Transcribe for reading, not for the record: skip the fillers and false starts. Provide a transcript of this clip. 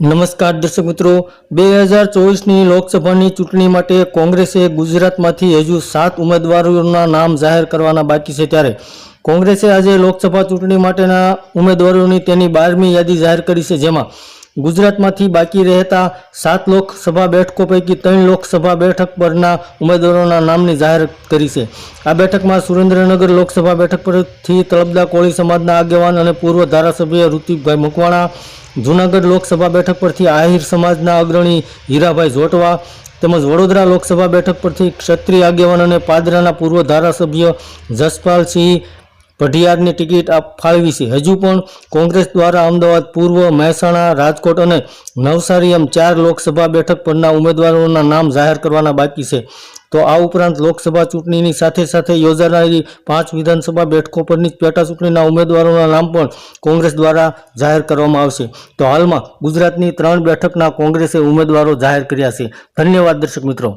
નમસ્કાર દર્શક મિત્રો, 2024ની લોકસભાની ચૂંટણી માટે કોંગ્રેસે ગુજરાતમાંથી હજુ 7 ઉમેદવારોના નામ જાહેર કરવાના બાકી છે। ત્યારે કોંગ્રેસે આજે લોકસભા ચૂંટણી માટેના ઉમેદવારોની તેની 12મી યાદી જાહેર કરી છે, જેમાં ગુજરાતમાંથી બાકી રહેતા 7 લોકસભા બેઠકો પૈકી 3 લોકસભા બેઠક પરના ઉમેદવારોના નામની જાહેર કરી છે। આ બેઠકમાં સુરેન્દ્રનગર લોકસભા બેઠક પરથી તળપદા કોળી સમાજના આગેવાન અને પૂર્વ ધારાસભ્ય ઋતિકભાઈ મકવાણા, જૂનાગઢ લોકસભા બેઠક પરથી આહિર સમાજના અગ્રણી હીરાભાઈ જોટવા તેમજ વડોદરા લોકસભા બેઠક પરથી ક્ષત્રિય આગેવાન અને પાદરાના પૂર્વ ધારાસભ્ય જસપાલસિંહ પઢિયારની ટિકિટ ફાળવી છે। હજુ પણ કોંગ્રેસ દ્વારા અમદાવાદ પૂર્વ, મહેસાણા, રાજકોટ અને નવસારી એમ 4 લોકસભા બેઠક પરના ઉમેદવારોના નામ જાહેર કરવાના બાકી છે। તો આ ઉપરાંત લોકસભા ચૂંટણીની સાથે સાથે યોજાનારી 5 વિધાનસભા બેઠકો પરની પેટા ચૂંટણીના ઉમેદવારોના નામ પણ કોંગ્રેસ દ્વારા જાહેર કરવામાં આવશે। તો હાલમાં ગુજરાતની 3 બેઠકના કોંગ્રેસે ઉમેદવારો જાહેર કર્યા છે। ધન્યવાદ દર્શક મિત્રો।